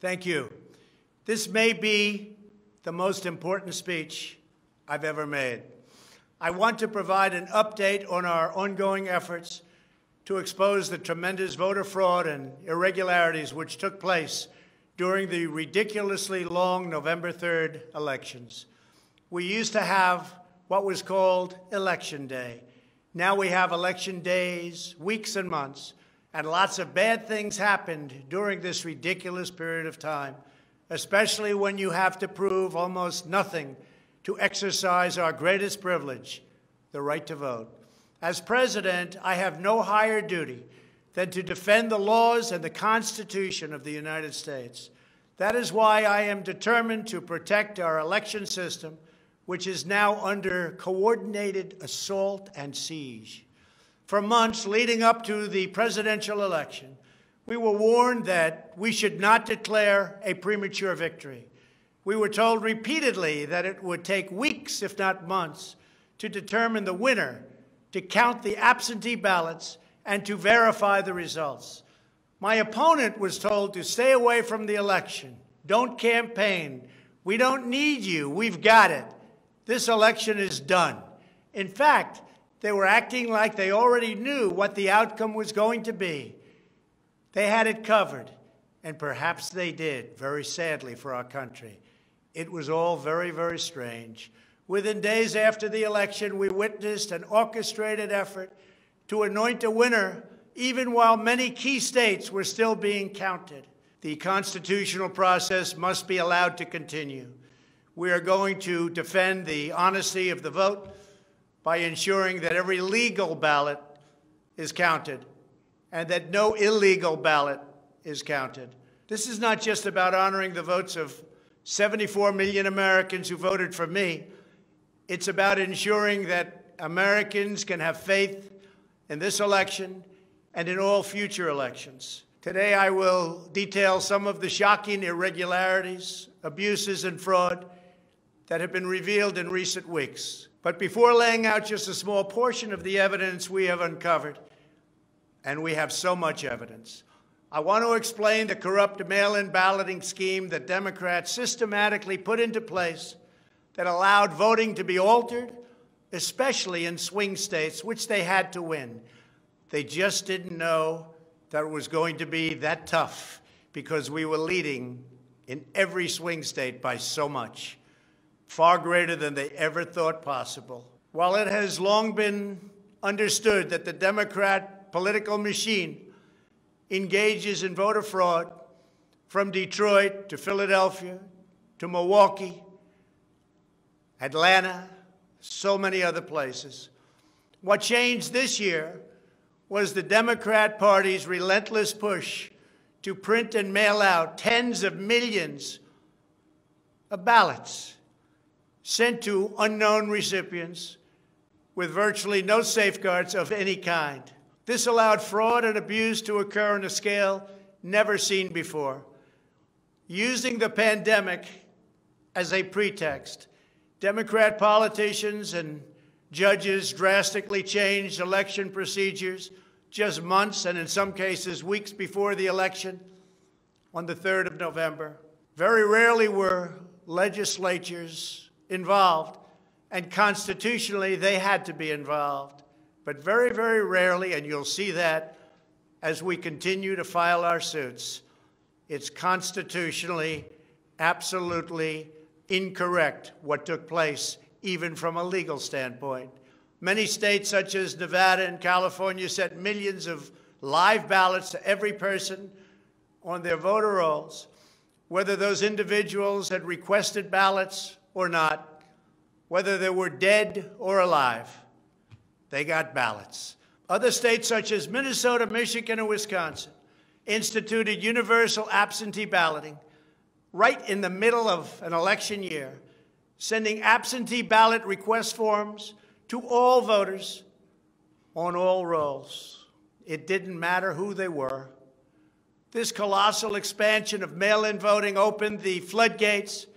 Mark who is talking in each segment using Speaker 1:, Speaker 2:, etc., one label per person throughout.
Speaker 1: Thank you. This may be the most important speech I've ever made. I want to provide an update on our ongoing efforts to expose the tremendous voter fraud and irregularities which took place during the ridiculously long November 3rd elections. We used to have what was called Election Day. Now we have election days, weeks and months, and lots of bad things happened during this ridiculous period of time, especially when you have to prove almost nothing to exercise our greatest privilege, the right to vote. As president, I have no higher duty than to defend the laws and the Constitution of the United States. That is why I am determined to protect our election system, which is now under coordinated assault and siege. For months leading up to the presidential election, we were warned that we should not declare a premature victory. We were told repeatedly that it would take weeks, if not months, to determine the winner, to count the absentee ballots, and to verify the results. My opponent was told to stay away from the election. Don't campaign. We don't need you. We've got it. This election is done. In fact, they were acting like they already knew what the outcome was going to be. They had it covered, and perhaps they did, very sadly for our country. It was all very, very strange. Within days after the election, we witnessed an orchestrated effort to anoint a winner, even while many key states were still being counted. The constitutional process must be allowed to continue. We are going to defend the honesty of the vote by ensuring that every legal ballot is counted and that no illegal ballot is counted. This is not just about honoring the votes of 74 million Americans who voted for me. It's about ensuring that Americans can have faith in this election and in all future elections. Today, I will detail some of the shocking irregularities, abuses, and fraud that have been revealed in recent weeks. But before laying out just a small portion of the evidence we have uncovered, and we have so much evidence, I want to explain the corrupt mail-in balloting scheme that Democrats systematically put into place that allowed voting to be altered, especially in swing states, which they had to win. They just didn't know that it was going to be that tough because we were leading in every swing state by so much, far greater than they ever thought possible. While it has long been understood that the Democrat political machine engages in voter fraud from Detroit to Philadelphia to Milwaukee, Atlanta, so many other places, what changed this year was the Democrat Party's relentless push to print and mail out tens of millions of ballots sent to unknown recipients with virtually no safeguards of any kind. This allowed fraud and abuse to occur on a scale never seen before. Using the pandemic as a pretext, Democrat politicians and judges drastically changed election procedures just months and in some cases weeks before the election on the 3rd of November. Very rarely were legislatures involved, and constitutionally they had to be involved. But very, very rarely, and you'll see that as we continue to file our suits, it's constitutionally absolutely incorrect what took place, even from a legal standpoint. Many states, such as Nevada and California, sent millions of live ballots to every person on their voter rolls, whether those individuals had requested ballots or not, whether they were dead or alive. They got ballots. Other states, such as Minnesota, Michigan, and Wisconsin, instituted universal absentee balloting right in the middle of an election year, sending absentee ballot request forms to all voters on all rolls. It didn't matter who they were. This colossal expansion of mail-in voting opened the floodgates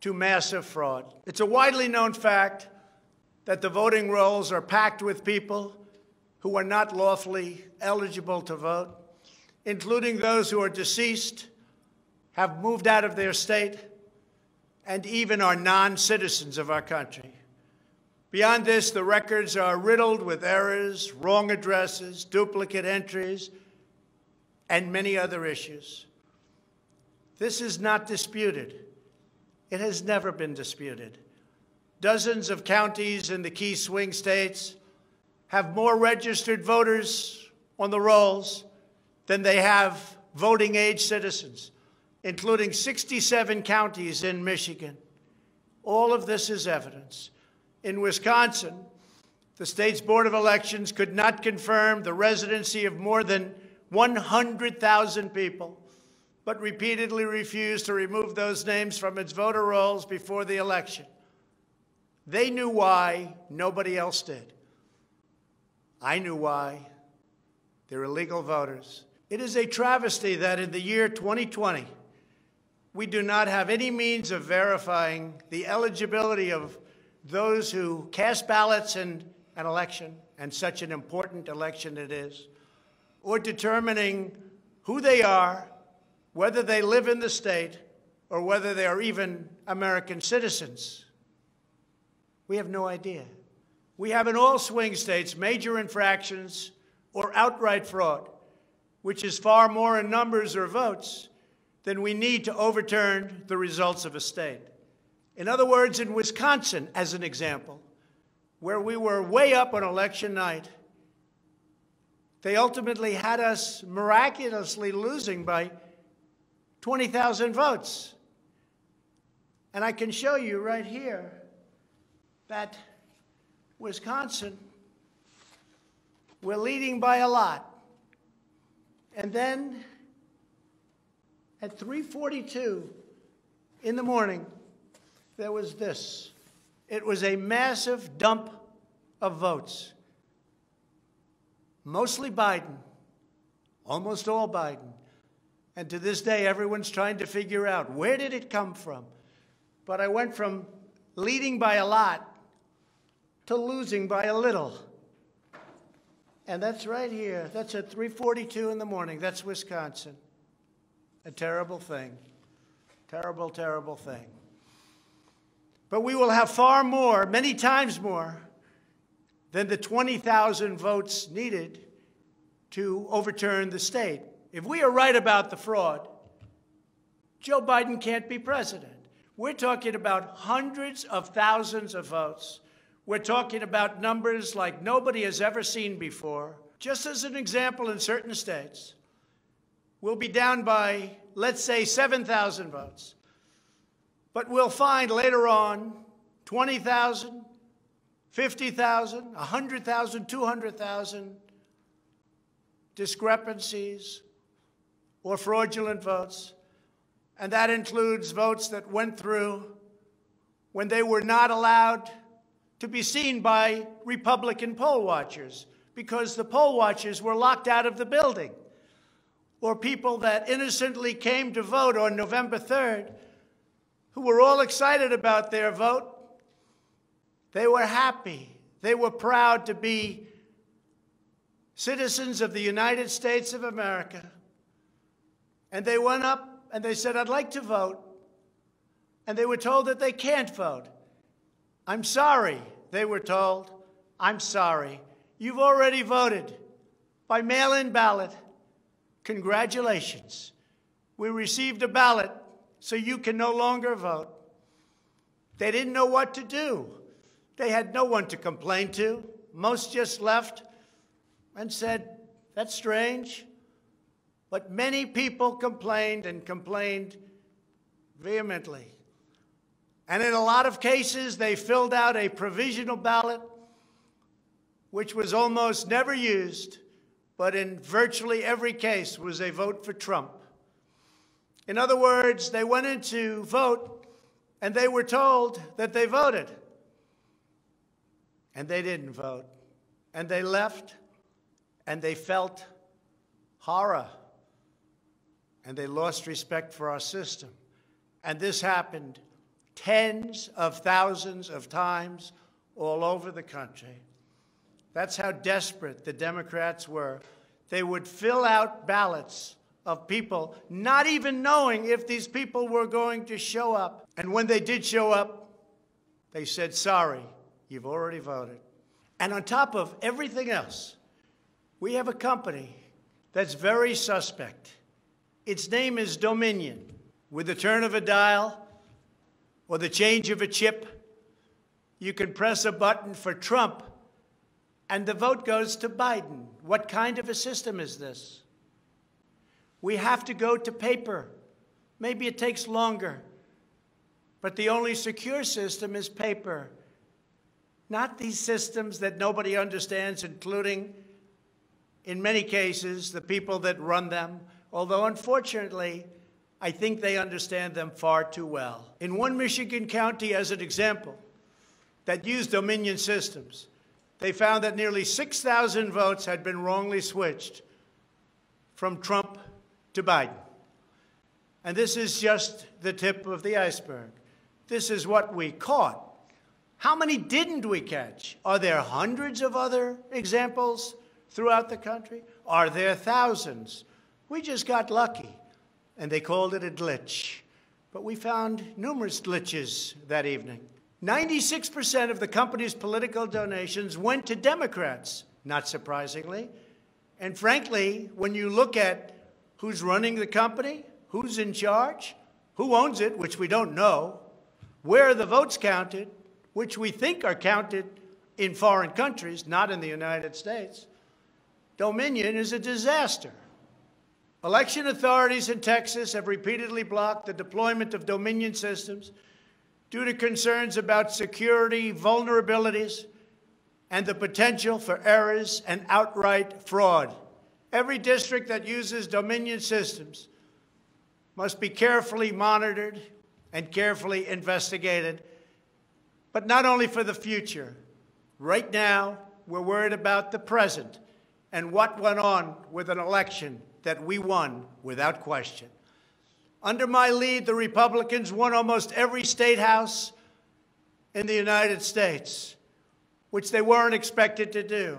Speaker 1: to massive fraud. It's a widely known fact that the voting rolls are packed with people who are not lawfully eligible to vote, including those who are deceased, have moved out of their state and even are non-citizens of our country. Beyond this, the records are riddled with errors, wrong addresses, duplicate entries, and many other issues. This is not disputed. It has never been disputed. Dozens of counties in the key swing states have more registered voters on the rolls than they have voting-age citizens, including 67 counties in Michigan. All of this is evidence. In Wisconsin, the state's Board of Elections could not confirm the residency of more than 100,000 people, but repeatedly refused to remove those names from its voter rolls before the election. They knew why, nobody else did. I knew why. They're illegal voters. It is a travesty that in the year 2020, we do not have any means of verifying the eligibility of those who cast ballots in an election, and such an important election it is, or determining who they are, whether they live in the state, or whether they are even American citizens. We have no idea. We have in all swing states major infractions or outright fraud, which is far more in numbers or votes than we need to overturn the results of a state. In other words, in Wisconsin, as an example, where we were way up on election night, they ultimately had us miraculously losing by 20,000 votes. And I can show you right here that Wisconsin, we're leading by a lot. And then at 3:42 in the morning, there was this. It was a massive dump of votes. Mostly Biden, almost all Biden. And to this day, everyone's trying to figure out, where did it come from? But I went from leading by a lot to losing by a little. And that's right here. That's at 3:42 in the morning. That's Wisconsin. A terrible thing. Terrible, terrible thing. But we will have far more, many times more, than the 20,000 votes needed to overturn the state. If we are right about the fraud, Joe Biden can't be president. We're talking about hundreds of thousands of votes. We're talking about numbers like nobody has ever seen before. Just as an example, in certain states, we'll be down by, let's say, 7,000 votes. But we'll find later on 20,000, 50,000, 100,000, 200,000 discrepancies or fraudulent votes. And that includes votes that went through when they were not allowed to be seen by Republican poll watchers because the poll watchers were locked out of the building, or people that innocently came to vote on November 3rd who were all excited about their vote. They were happy. They were proud to be citizens of the United States of America. And they went up and they said, I'd like to vote. And they were told that they can't vote. I'm sorry, they were told. I'm sorry. You've already voted by mail-in ballot. Congratulations. We received a ballot, so you can no longer vote. They didn't know what to do. They had no one to complain to. Most just left and said, that's strange. But many people complained and complained vehemently. And in a lot of cases, they filled out a provisional ballot, which was almost never used, but in virtually every case was a vote for Trump. In other words, they went in to vote, and they were told that they voted. And they didn't vote. And they left, and they felt horror. And they lost respect for our system. And this happened tens of thousands of times all over the country. That's how desperate the Democrats were. They would fill out ballots of people not even knowing if these people were going to show up. And when they did show up, they said, sorry, you've already voted. And on top of everything else, we have a company that's very suspect. Its name is Dominion. With the turn of a dial or the change of a chip, you can press a button for Trump and the vote goes to Biden. What kind of a system is this? We have to go to paper. Maybe it takes longer, but the only secure system is paper. Not these systems that nobody understands, including, in many cases, the people that run them, although unfortunately, I think they understand them far too well. In one Michigan county, as an example, that used Dominion systems, they found that nearly 6,000 votes had been wrongly switched from Trump to Biden. And this is just the tip of the iceberg. This is what we caught. How many didn't we catch? Are there hundreds of other examples throughout the country? Are there thousands? We just got lucky, and they called it a glitch. But we found numerous glitches that evening. 96% of the company's political donations went to Democrats, not surprisingly. And frankly, when you look at who's running the company, who's in charge, who owns it, which we don't know, where are the votes counted, which we think are counted in foreign countries, not in the United States, Dominion is a disaster. Election authorities in Texas have repeatedly blocked the deployment of Dominion systems due to concerns about security vulnerabilities and the potential for errors and outright fraud. Every district that uses Dominion systems must be carefully monitored and carefully investigated, but not only for the future. Right now, we're worried about the present and what went on with an election that we won without question. Under my lead, the Republicans won almost every state house in the United States, which they weren't expected to do.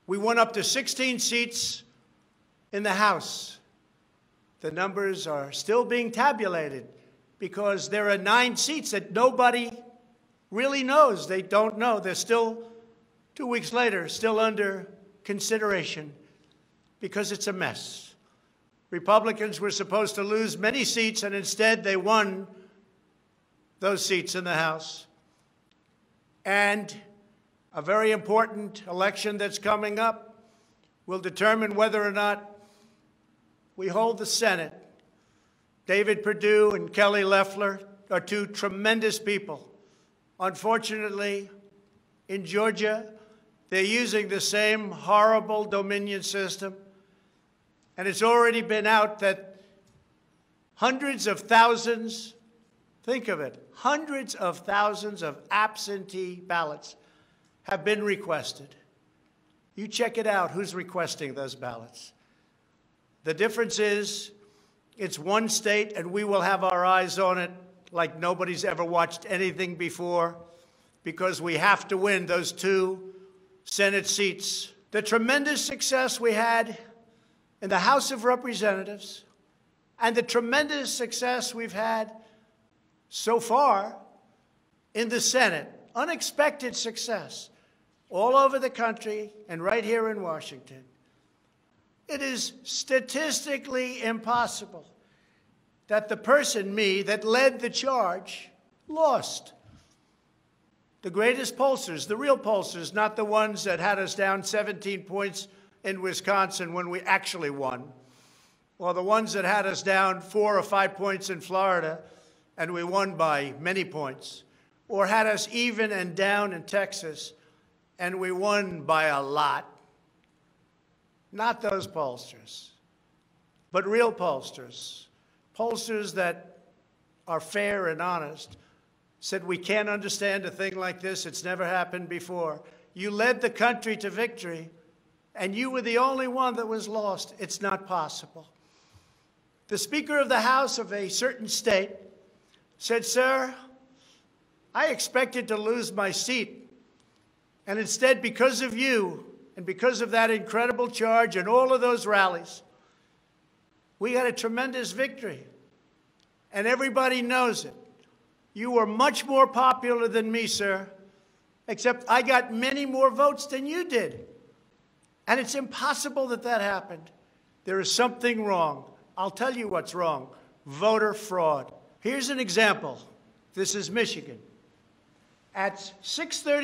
Speaker 1: We won up to 16 seats in the House. The numbers are still being tabulated because there are 9 seats that nobody really knows. They don't know. They're still, 2 weeks later, still under consideration because it's a mess. Republicans were supposed to lose many seats, and instead they won those seats in the House. And a very important election that's coming up will determine whether or not we hold the Senate. David Perdue and Kelly Loeffler are 2 tremendous people. Unfortunately, in Georgia, they're using the same horrible Dominion system. And it's already been out that hundreds of thousands, think of it, hundreds of thousands of absentee ballots have been requested. You check it out, who's requesting those ballots. The difference is it's one state, and we will have our eyes on it like nobody's ever watched anything before, because we have to win those 2 Senate seats. The tremendous success we had in the House of Representatives and the tremendous success we've had so far in the Senate, unexpected success all over the country and right here in Washington. It is statistically impossible that the person, me, that led the charge lost. The greatest pollsters, the real pollsters, not the ones that had us down 17 points in Wisconsin when we actually won, or the ones that had us down 4 or 5 points in Florida and we won by many points, or had us even and down in Texas and we won by a lot. Not those pollsters, but real pollsters, pollsters that are fair and honest, said we can't understand a thing like this. It's never happened before. You led the country to victory, and you were the only one that was lost. It's not possible. The Speaker of the House of a certain state said, sir, I expected to lose my seat. And instead, because of you and because of that incredible charge and all of those rallies, We got a tremendous victory, and everybody knows it. You were much more popular than me, sir, except I got many more votes than you did. And it's impossible that that happened. There is something wrong. I'll tell you what's wrong. Voter fraud. Here's an example. This is Michigan. At 6:30